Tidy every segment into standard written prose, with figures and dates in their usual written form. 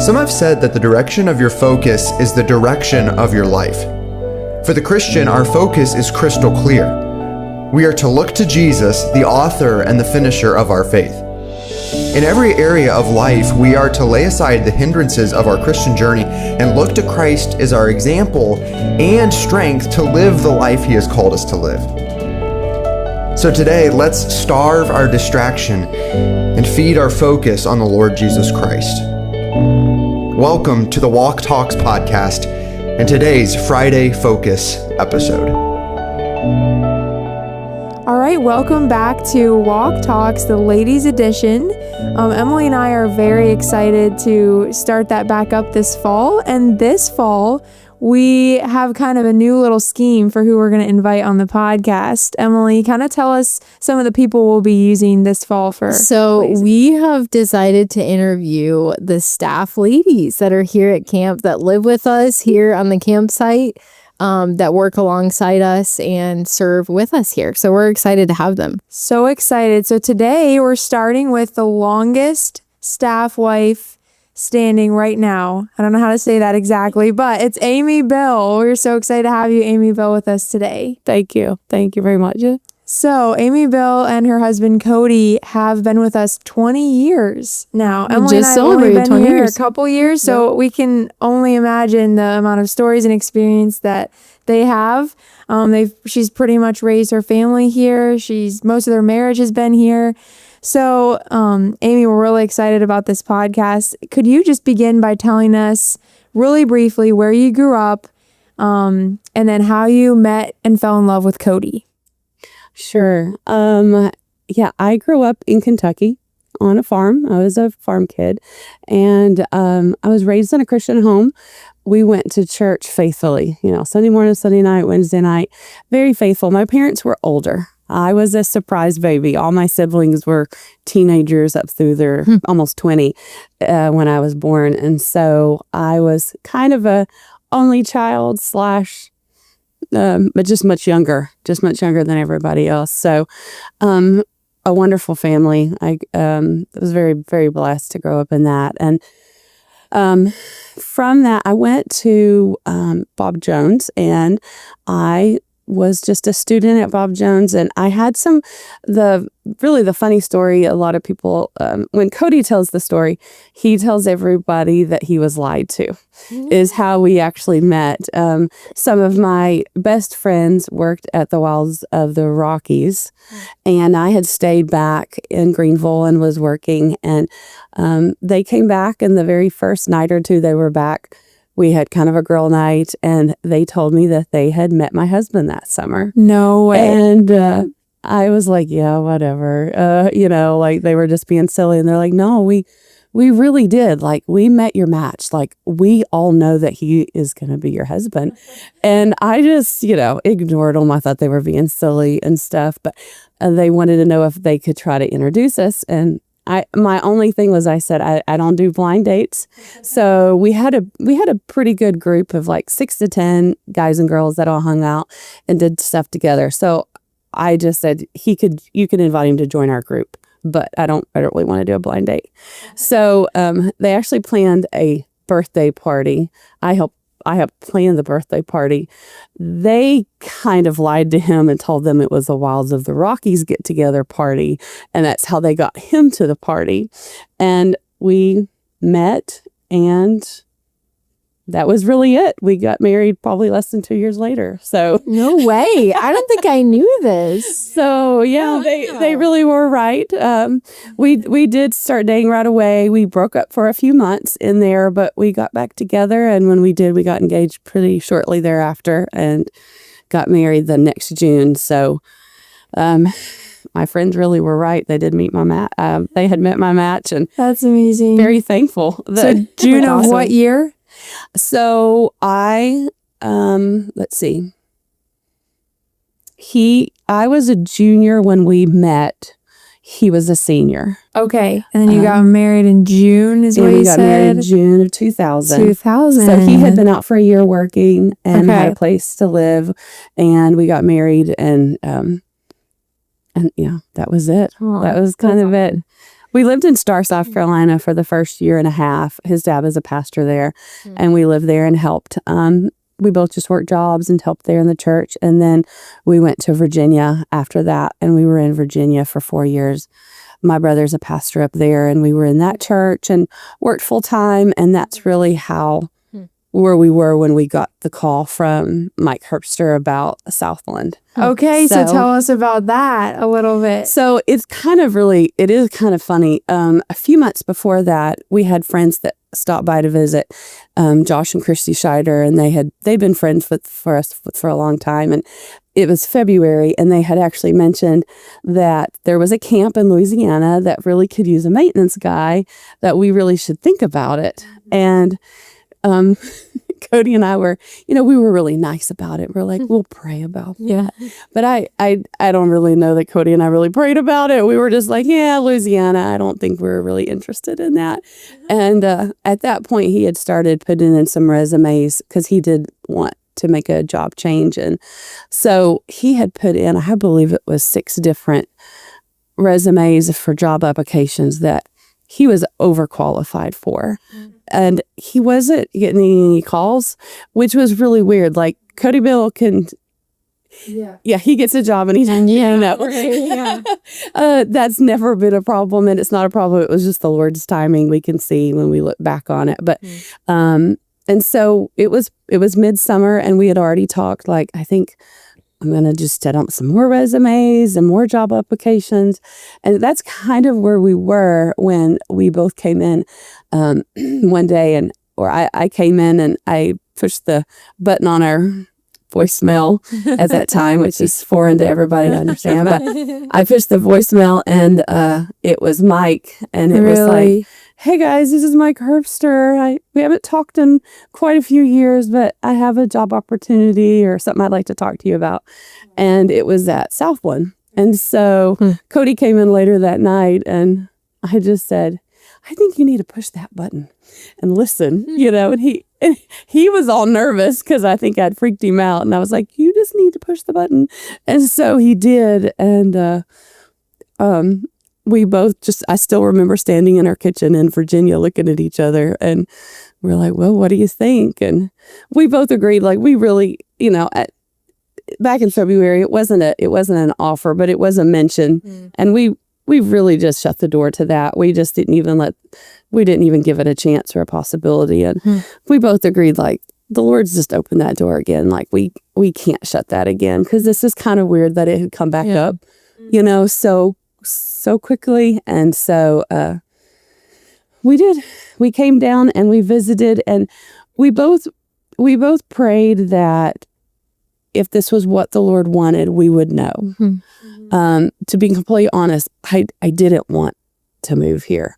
Some have said that the direction of your focus is the direction of your life. For the Christian, our focus is crystal clear. We are to look to Jesus, the author and the finisher of our faith. In every area of life, we are to lay aside the hindrances of our Christian journey and look to Christ as our example and strength to live the life He has called us to live. So today, let's starve our distraction and feed our focus on the Lord Jesus Christ. Welcome to the Walk Talks podcast and today's Friday Focus episode. All right, welcome back to Walk Talks, the ladies edition. Emaley and I are very excited to start that back up this fall. And this fall, we have kind of a new little scheme for who we're going to invite on the podcast. Emaley, kind of tell us some of the people we'll be using this fall for. So we have decided to interview the staff ladies that are here at camp, that live with us here on the campsite, that work alongside us and serve with us here. So we're excited to have them. So excited. So today we're starting with the longest staff wife standing right now. I don't know how to say that exactly, but it's Amy Bill. We're so excited to have you, Amy Bill, with us today. Thank you. Thank you very much. So Amy Bill and her husband Cody have been with us 20 years now. Emaley and I have only been 20 here years. a couple years, so we can only imagine the amount of stories and experience that they have. She's pretty much raised her family here. Most of their marriage has been here. So, Amy, we're really excited about this podcast. Could you just begin by telling us really briefly where you grew up, and then how you met and fell in love with Cody? Sure. I grew up in Kentucky on a farm. I was a farm kid, and I was raised in a Christian home. We went to church faithfully, Sunday morning, Sunday night, Wednesday night, very faithful. My parents were older. I was a surprise baby. All my siblings were teenagers up through their almost 20 when I was born. And so I was kind of a only child but just much younger than everybody else. So a wonderful family. I was very, very blessed to grow up in that. And from that, I went to Bob Jones, and I was just a student at Bob Jones, and I had the funny story. A lot of people, when Cody tells the story, he tells everybody that he was lied to, is how we actually met. Some of my best friends worked at the Wilds of the Rockies, and I had stayed back in Greenville and was working, and they came back, and the very first night or two they were back, we had kind of a girl night, and they told me that they had met my husband that summer. No way. And I was like, yeah, whatever. Like they were just being silly. And they're like, no, we really did. Like, we met your match. Like, we all know that he is going to be your husband. And I just, ignored them. I thought they were being silly and stuff. But they wanted to know if they could try to introduce us. And my only thing was, I said, I don't do blind dates. So we had a pretty good group of like 6 to 10 guys and girls that all hung out and did stuff together. So I just said, you can invite him to join our group, but I don't really want to do a blind date. So they actually planned a birthday party. I helped plan the birthday party. They kind of lied to him and told them it was the Wilds of the Rockies get-together party, and that's how they got him to the party. And we met, and that was really it. We got married probably less than 2 years later. So No way. I don't think I knew this. So yeah, they really were right. We did start dating right away. We broke up for a few months in there, but we got back together. And when we did, we got engaged pretty shortly thereafter and got married the next June. So my friends really were right. They did meet my match. They had met my match, and That's amazing. very thankful. So June of awesome. what year? So I, let's see. I was a junior when we met. He was a senior. Okay. And then you got married in June is what you said? We got married in June of 2000. 2000. So he had been out for a year working and had Okay. a place to live. And we got married, and yeah, that was it. Oh, that was kind of it. We lived in Star, South Carolina for the first year and a half. His dad was a pastor there, and we lived there and helped. We both just worked jobs and helped there in the church. And then we went to Virginia after that, and we were in Virginia for 4 years. My brother's a pastor up there, and we were in that church and worked full time. And that's really where we were when we got the call from Mike Herbster about Southland. Okay, so tell us about that a little bit. So it is kind of funny. A few months before that, we had friends that stopped by to visit, Josh and Christy Scheider, and they'd been friends for us for a long time. And it was February, and they had actually mentioned that there was a camp in Louisiana that really could use a maintenance guy, that we really should think about it. And Cody and I were, we were really nice about it. We're like, we'll pray about that. But I don't really know that Cody and I really prayed about it. We were just like, yeah, Louisiana, I don't think we're really interested in that. And at that point, he had started putting in some resumes because he did want to make a job change. And so he had put in, I believe it was 6 different resumes for job applications that he was overqualified for. And he wasn't getting any calls, which was really weird. Like, Cody Bill can, he gets a job and he's, that's never been a problem, and it's not a problem. It was just the Lord's timing, we can see when we look back on it. But, and so it was midsummer, and we had already talked, like, I think I'm going to just set up some more resumes and more job applications. And that's kind of where we were when we both came in one day, I came in and I pushed the button on our voicemail at that time, which is foreign to everybody to understand. But I pushed the voicemail, and it was Mike, and it was like, hey guys, this is Mike Herbster. We haven't talked in quite a few years, but I have a job opportunity or something I'd like to talk to you about. And it was at Southland. And so Cody came in later that night, and I just said, I think you need to push that button and listen, and he was all nervous because I think I'd freaked him out. And I was like, you just need to push the button. And so he did. And we both I still remember standing in our kitchen in Virginia looking at each other, and we're like, well, what do you think? And we both agreed, like, we really, back in February, it wasn't an offer, but it was a mention. And we really just shut the door to that. We just didn't even give it a chance or a possibility. And we both agreed, like, the Lord's just opened that door again. Like, we can't shut that again, because this is kind of weird that it had come back up, so quickly. And so we came down and we visited, and we both prayed that if this was what the Lord wanted, we would know. To be completely honest, I didn't want to move here.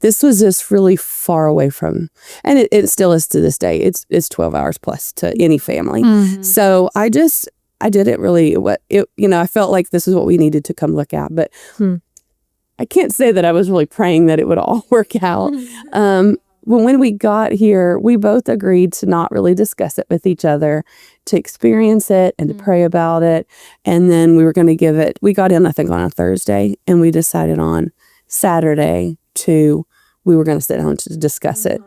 This was just really far away from, and it still is to this day. It's 12 hours plus to any family. So I didn't really, I felt like this is what we needed to come look at, but I can't say that I was really praying that it would all work out. When we got here, we both agreed to not really discuss it with each other, to experience it and to pray about it. And then we were going to we got in, I think, on a Thursday, and we decided on Saturday we were going to sit down to discuss it.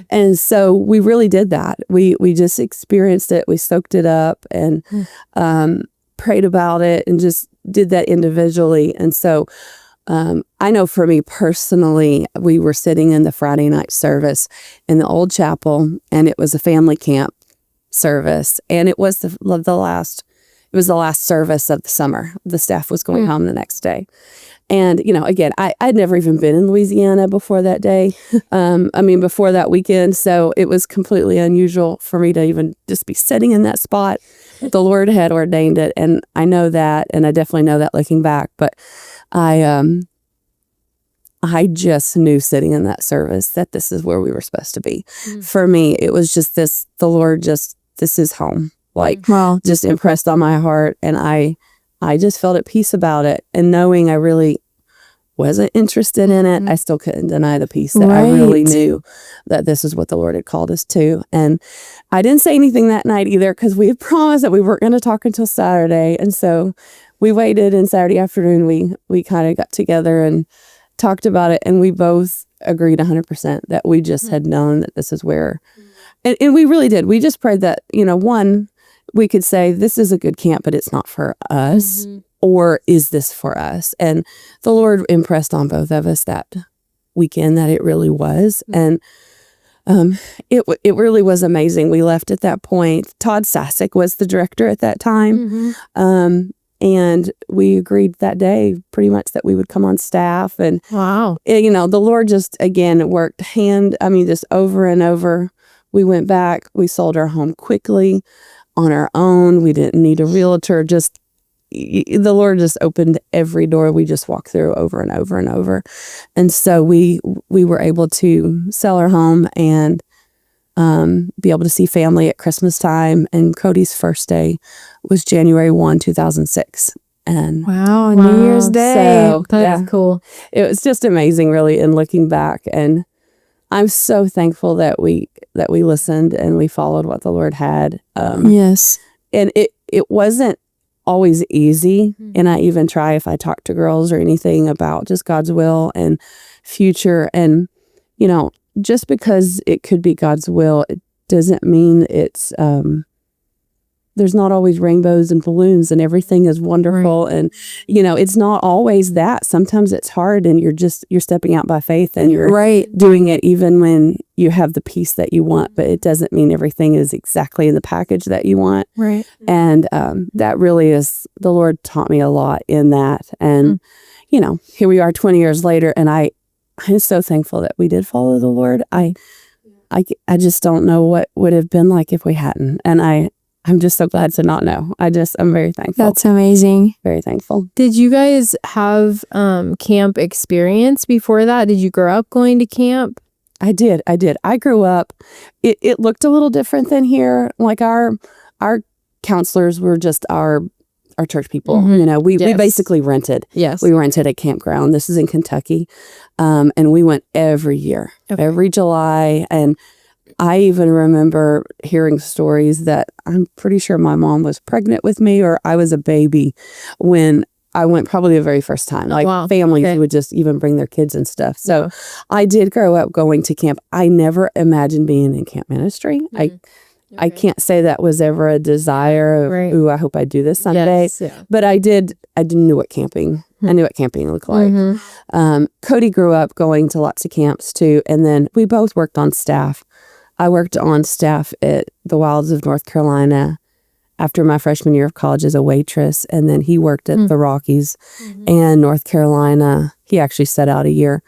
And so we really did that. We just experienced it. We soaked it up and prayed about it and just did that individually. And so I know for me personally, we were sitting in the Friday night service in the old chapel, and it was a family camp service. And it was the last service of the summer. The staff was going home the next day. And, again, I'd never even been in Louisiana before that day. Before that weekend. So it was completely unusual for me to even just be sitting in that spot. The Lord had ordained it. And I know that, and I definitely know that looking back. But I just knew sitting in that service that this is where we were supposed to be. For me, it was just this, the Lord this is home. Just impressed on my heart. And I just felt at peace about it. And knowing I really wasn't interested in it, I still couldn't deny the peace that I really knew that this is what the Lord had called us to. And I didn't say anything that night either, because we had promised that we weren't going to talk until Saturday. And so we waited, and Saturday afternoon we kind of got together and talked about it, and we both agreed 100% that we just had known that this is where, and we really did. We just prayed that, one, we could say this is a good camp, but it's not for us, or is this for us? And the Lord impressed on both of us that weekend that it really was. And it really was amazing. We left at that point. Todd Sasek was the director at that time. And we agreed that day pretty much that we would come on staff. And, Wow. The Lord just, again, worked just over and over. We went back. We sold our home quickly on our own. We didn't need a realtor. Just the Lord just opened every door we just walked through over and over and over. And so we were able to sell our home and be able to see family at Christmas time. And Cody's first day was January 1, 2006. And Wow, New Year's Day. So, That's cool. it was just amazing, really, in looking back. And I'm so thankful that we listened and we followed what the Lord had. Yes. And it wasn't always easy. And I even try, if I talk to girls or anything, about just God's will and future. And, just because it could be God's will, it doesn't mean it's, there's not always rainbows and balloons and everything is wonderful. Right. And, it's not always that. Sometimes it's hard and you're stepping out by faith and you're doing it even when you have the peace that you want, but it doesn't mean everything is exactly in the package that you want. Right. And that really is, the Lord taught me a lot in that. And, here we are 20 years later, and I'm so thankful that we did follow the Lord. I just don't know what would have been like if we hadn't. And I'm just so glad to not know. I'm very thankful. That's amazing. Very thankful. Did you guys have camp experience before that? Did you grow up going to camp? I did. I grew up, it looked a little different than here. Like our counselors were just our church people. We basically rented. Yes. We rented a campground. This is in Kentucky. And we went every year, every July. And I even remember hearing stories that I'm pretty sure my mom was pregnant with me or I was a baby when I went, probably the very first time. Like families would just even bring their kids and stuff. So I did grow up going to camp. I never imagined being in camp ministry. I can't say that was ever a desire of, ooh, I hope I do this someday. Yes, yeah. But I knew what camping, I knew what camping looked like. Cody grew up going to lots of camps too. And then we both worked on staff. I worked on staff at the Wilds of North Carolina after my freshman year of college as a waitress. And then he worked at the Rockies and North Carolina. He actually set out a year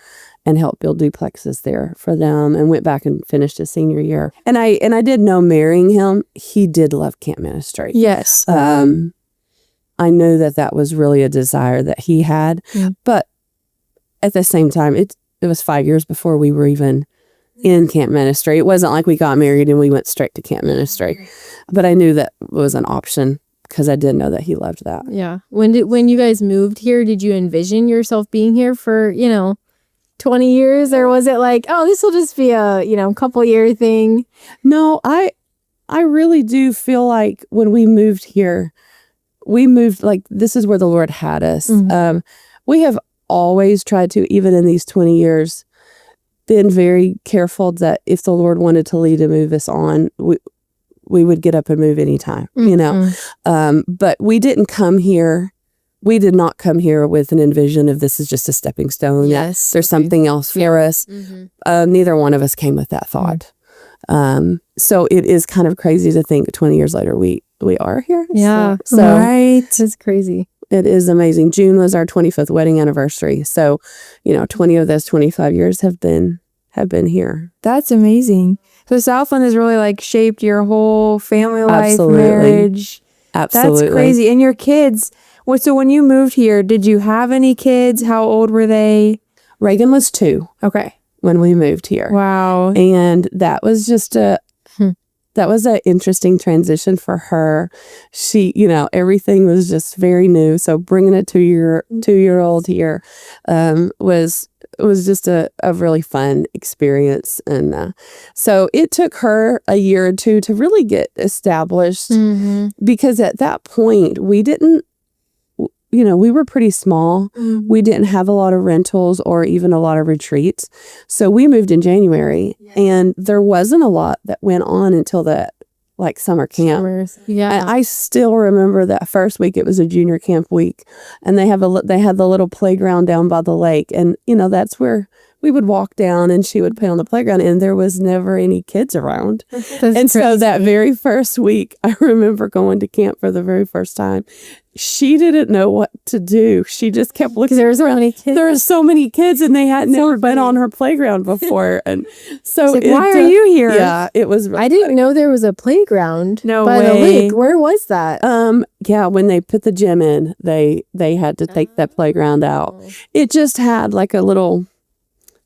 and helped build duplexes there for them and went back and finished his senior year. And I did know marrying him, he did love camp ministry. Yes. I knew that was really a desire that he had. But at the same time, it was 5 years before we were even in camp ministry. It wasn't like we got married and we went straight to camp ministry. But I knew that was an option because I did know that he loved that. Yeah. When you guys moved here, did you envision yourself being here for, 20 years? Or was it like, oh, this will just be a, couple year thing? No, I really do feel like when we moved here, we moved like this is where the Lord had us. We have always tried to, even in these 20 years, been very careful that if the Lord wanted to lead and move us on, we would get up and move anytime, but we didn't come here. We did not come here with an envision of this is just a stepping stone. Yes. There's something else for us. Neither one of us came with that thought. So it is kind of crazy to think 20 years later, we are here. Yeah. So right. It's crazy. It is amazing. June was our 25th wedding anniversary. So, 20 of those 25 years have been here. That's amazing. So Southland has really like shaped your whole family life, Absolutely. marriage. Absolutely. That's crazy. And your kids, so when you moved here, did you have any kids? How old were they? Reagan was 2 Okay. when we moved here. Wow. And that was just that was an interesting transition for her. She, everything was just very new. So bringing a 2-year-old here was just a really fun experience. And so it took her a year or two to really get established because at that point we didn't, we were pretty small. We didn't have a lot of rentals or even a lot of retreats. So we moved in January and there wasn't a lot that went on until that like summer camp. Yeah. And I still remember that first week. It was a junior camp week, and they had the little playground down by the lake, and that's where we would walk down, and she would play on the playground, and there was never any kids around. And so that very first week, I remember going to camp for the very first time. She didn't know what to do. She just kept looking. There were so many kids. There were so many kids, and they had never been on her playground before. And so, Like, why are you here? Yeah, it was. I didn't know there was a playground No by the way. lake. Where was that? Yeah, when they put the gym in, they had to take that playground out. It just had like a little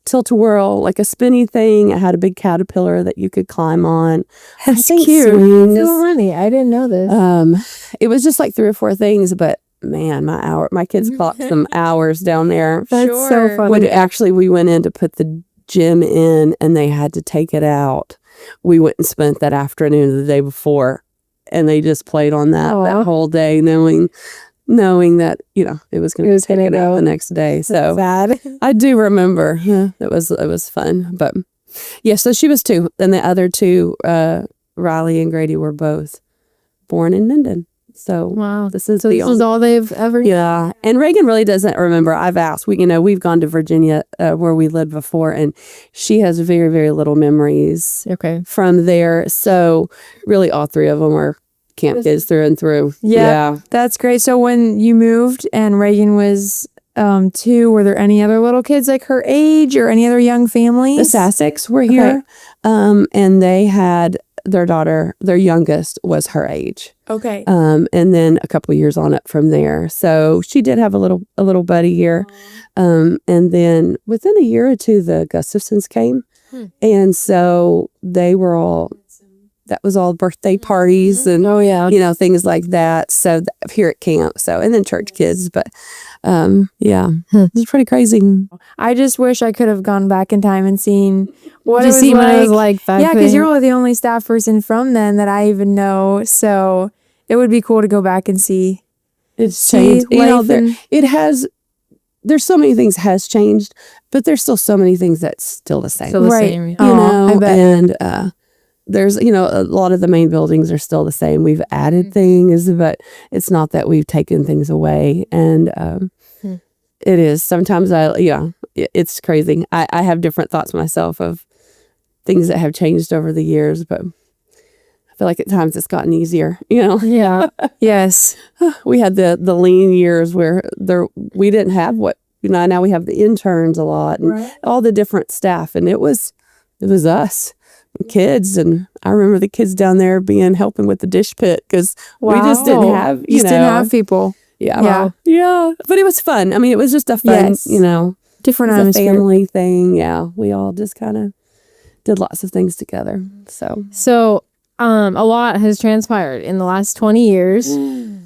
tilt-a-whirl, like a spinny thing. It had a big caterpillar that you could climb on. That's cute. cute. So funny. I didn't know this. It was just like 3 or 4 things, but man, my kids clocked some hours down there. That's so funny. When we went in to put the gym in and they had to take it out, we went and spent that afternoon the day before, and they just played on that whole day, knowing that it was going to take it out the next day. So Bad. I do remember. Yeah, it was fun. But yeah, so she was 2. Then the other 2, Riley and Grady, were both born in Minden. So Wow. this is This was all they've ever. yeah. And Reagan really doesn't remember. I've asked. We've gone to Virginia where we lived before, and she has very, very little memories Okay. from there. So really, all 3 of them are camp kids through and through. Yeah. That's great. So when you moved and Reagan was 2, were there any other little kids like her age or any other young The families? Sassacks were here, and they had their daughter. Their youngest was her age. Okay. And then a couple years on up from there. So she did have a little buddy here. And then within a year or 2, the Gustafsons came. And so that was all birthday parties and, things like that. So here at camp. So, and then church kids, but, it's pretty crazy. I just wish I could have gone back in time and seen what Did it you was see like. what it was like back Yeah, because then? you're the only staff person from then that I even know. So it would be cool to go back and see. It's changed. life and- There's so many things has changed, but there's still so many things that's still the same. Still the Right. same. I bet. And there's, a lot of the main buildings are still the same. We've added things, but it's not that we've taken things away. And it is sometimes it's crazy. I have different thoughts myself of things that have changed over the years, but I feel like at times it's gotten easier. Yeah. Yes. We had the lean years where we didn't have what now we have the interns a lot and all the different staff, and it was us kids. And I remember the kids down there helping with the dish pit because we just didn't have You just didn't have people. yeah but it was fun. I mean, it was just a fun Different it was a atmosphere. family thing. Yeah, we all just kind of did lots of things together. So, a lot has transpired in the last 20 years.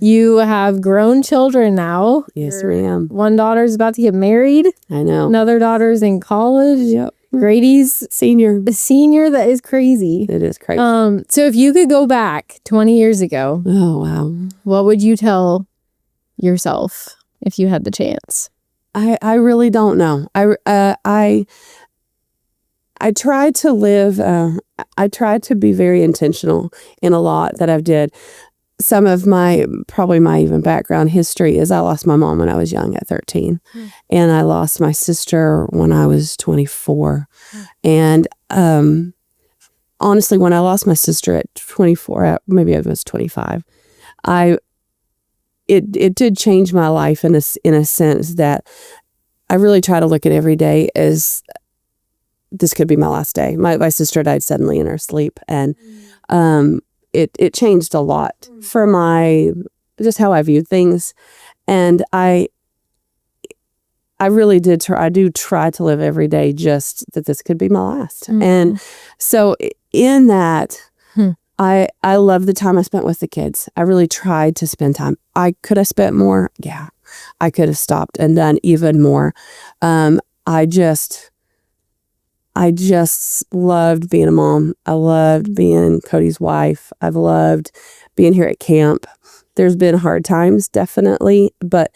You have grown children now. Yes, ma'am. One daughter's about to get married. I know. Another daughter's in college. Yep. Grady's Senior. a senior. That is crazy. It is crazy. So if you could go back 20 years ago, Oh wow. what would you tell yourself if you had the chance? I really don't know. I tried to live. I tried to be very intentional in a lot that I've did. Some of my even background history is I lost my mom when I was young at 13, and I lost my sister when I was 24. And honestly, when I lost my sister at 24, maybe I was 25, it did change my life in a sense that I really try to look at every day as this could be my last day. My sister died suddenly in her sleep, and it changed a lot for just how I viewed things. And I really did I do try to live every day just that this could be my last. And so in that, I love the time I spent with the kids. I really tried to spend time. Could have spent more? Yeah. I could have stopped and done even more. I just loved being a mom. I loved being Cody's wife. I've loved being here at camp. There's been hard times, definitely, but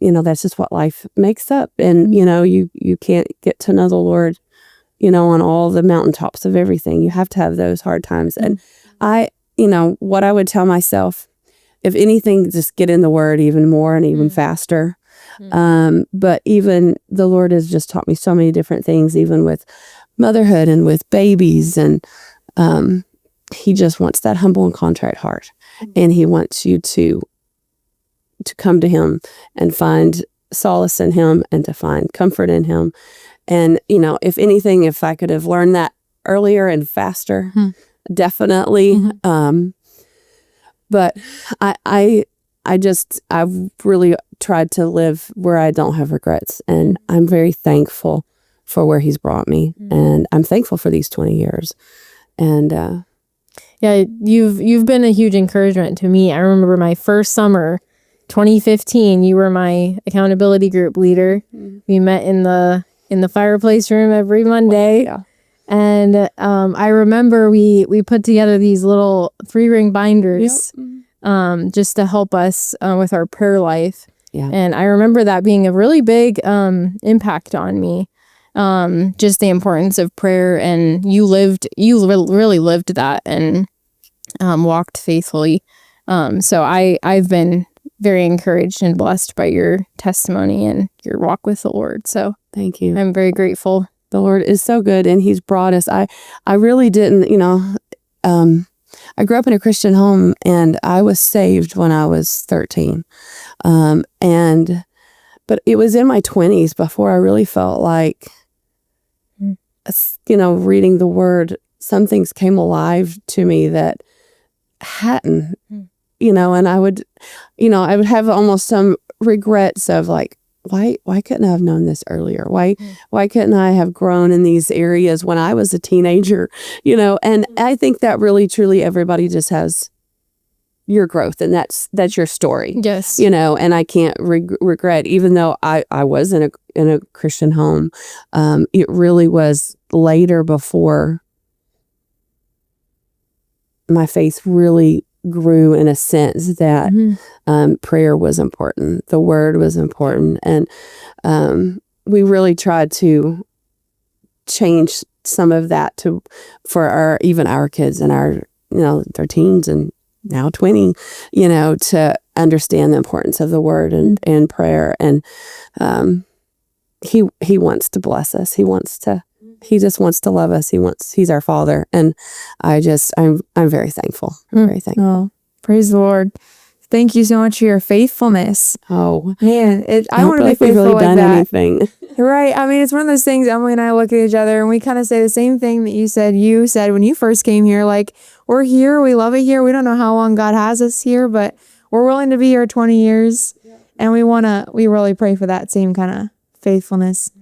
that's just what life makes up. And, you can't get to know the Lord, on all the mountaintops of everything. You have to have those hard times. And what I would tell myself, if anything, just get in the Word even more and even faster. But even the Lord has just taught me so many different things, even with motherhood and with babies. And he just wants that humble and contrite heart. And he wants you to come to him and find solace in him and to find comfort in him. And, if anything, if I could have learned that earlier and faster, definitely. But I've really tried to live where I don't have regrets. And I'm very thankful for where he's brought me. And I'm thankful for these 20 years. And, yeah, you've been a huge encouragement to me. I remember my first summer, 2015, you were my accountability group leader. We met in the fireplace room every Monday. Yeah. And I remember we put together these little 3-ring binders just to help us with our prayer life. Yeah. And I remember that being a really big impact on me. Just the importance of prayer, and you really lived that and walked faithfully. So I've been very encouraged and blessed by your testimony and your walk with the Lord. So thank you. I'm very grateful. The Lord is so good, and he's brought us. I really didn't, I grew up in a Christian home, and I was saved when I was 13. But it was in my 20s before I really felt like, reading the Word, some things came alive to me that hadn't, and I would have almost some regrets of like, why couldn't I have known this earlier? Why couldn't I have grown in these areas when I was a teenager? And I think that really, truly, everybody just has your growth, and that's your story. Yes. And I can't regret, even though I was in a Christian home. It really was later before my faith really grew, in a sense that prayer was important, the Word was important, and we really tried to change some of that for our kids and our their teens and now 20, to understand the importance of the Word and prayer. And he wants to bless us. He just wants to love us. He's our Father. And I'm very thankful. Very thankful. Oh, praise the Lord. Thank you so much for your faithfulness. Oh, man, I want to be faithful really like done that. Anything. Right. I mean, it's one of those things. Emaley and I look at each other and we kind of say the same thing that you said when you first came here. Like, we're here. We love it here. We don't know how long God has us here, but we're willing to be here 20 years. Yeah. And we really pray for that same kind of faithfulness.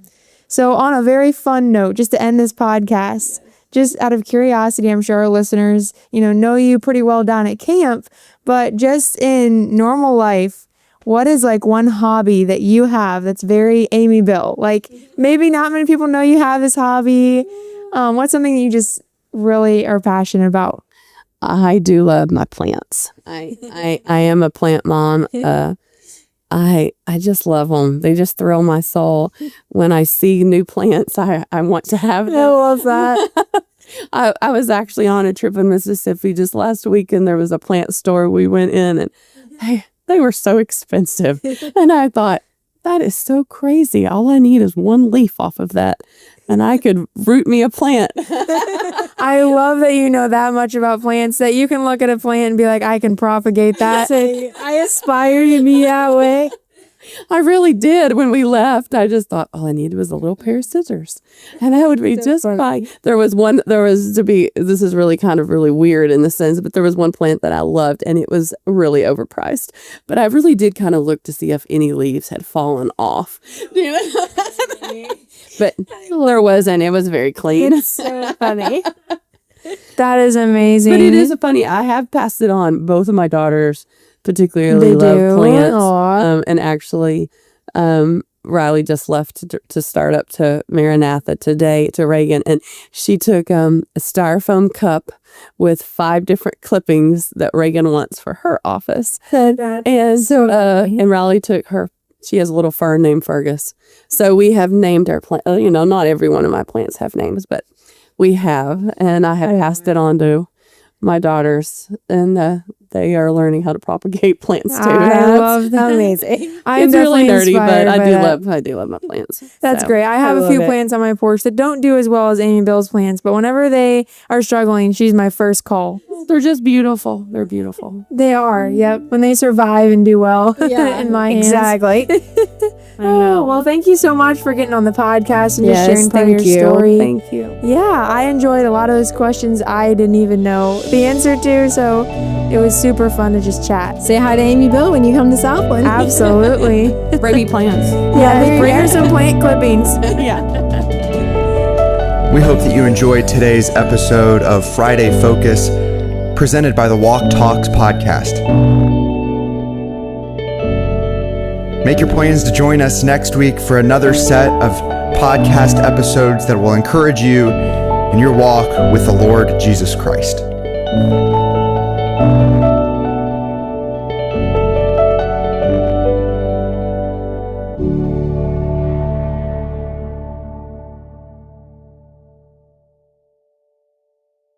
So on a very fun note, just to end this podcast, just out of curiosity, I'm sure our listeners, know you pretty well down at camp, but just in normal life, what is like one hobby that you have that's very Amy Bill? Like, maybe not many people know you have this hobby. What's something that you just really are passionate about? I do love my plants. I am a plant mom. I just love them. They just thrill my soul. When I see new plants, I want to have them. I love that. I was actually on a trip in Mississippi just last week, and there was a plant store we went in, and they were so expensive. And I thought, that is so crazy. All I need is one leaf off of that, and I could root me a plant. I love that you know that much about plants, that you can look at a plant and be like, I can propagate that. I aspire to be that way. I really did. When we left, I just thought all I needed was a little pair of scissors, and I would be just fine. This is really kind of really weird in the sense, but there was one plant that I loved, and it was really overpriced. But I really did kind of look to see if any leaves had fallen off. But there wasn't. It was very clean. It's so funny. That is amazing. But it is funny. I have passed it on. Both of my daughters particularly love plants. And actually, Riley just left to start up to Maranatha today to Reagan, and she took a styrofoam cup with 5 different clippings that Reagan wants for her office. And Riley took her. She has a little fern named Fergus. So we have named our plant. Not every one of my plants have names, but we have, and I have passed it on to my daughters, and they are learning how to propagate plants too. I love that. Amazing. It's really nerdy, but I do love my plants. That's great. I have a few plants on my porch that don't do as well as Amy Bill's plants, but whenever they are struggling, she's my first call. They're just beautiful. They're beautiful. They are. Yep. When they survive and do well in my hands. Exactly. Oh, well, thank you so much for getting on the podcast and just sharing part of your story. Thank you. Yeah, I enjoyed a lot of those questions I didn't even know the answer to, so it was super fun to just chat. Say hi to Amy Bill when you come to Southland. Absolutely. Bring me plants. Yeah, bring her some plant clippings. Yeah. We hope that you enjoyed today's episode of Friday Focus, presented by the Walk Talks podcast. Make your plans to join us next week for another set of podcast episodes that will encourage you in your walk with the Lord Jesus Christ.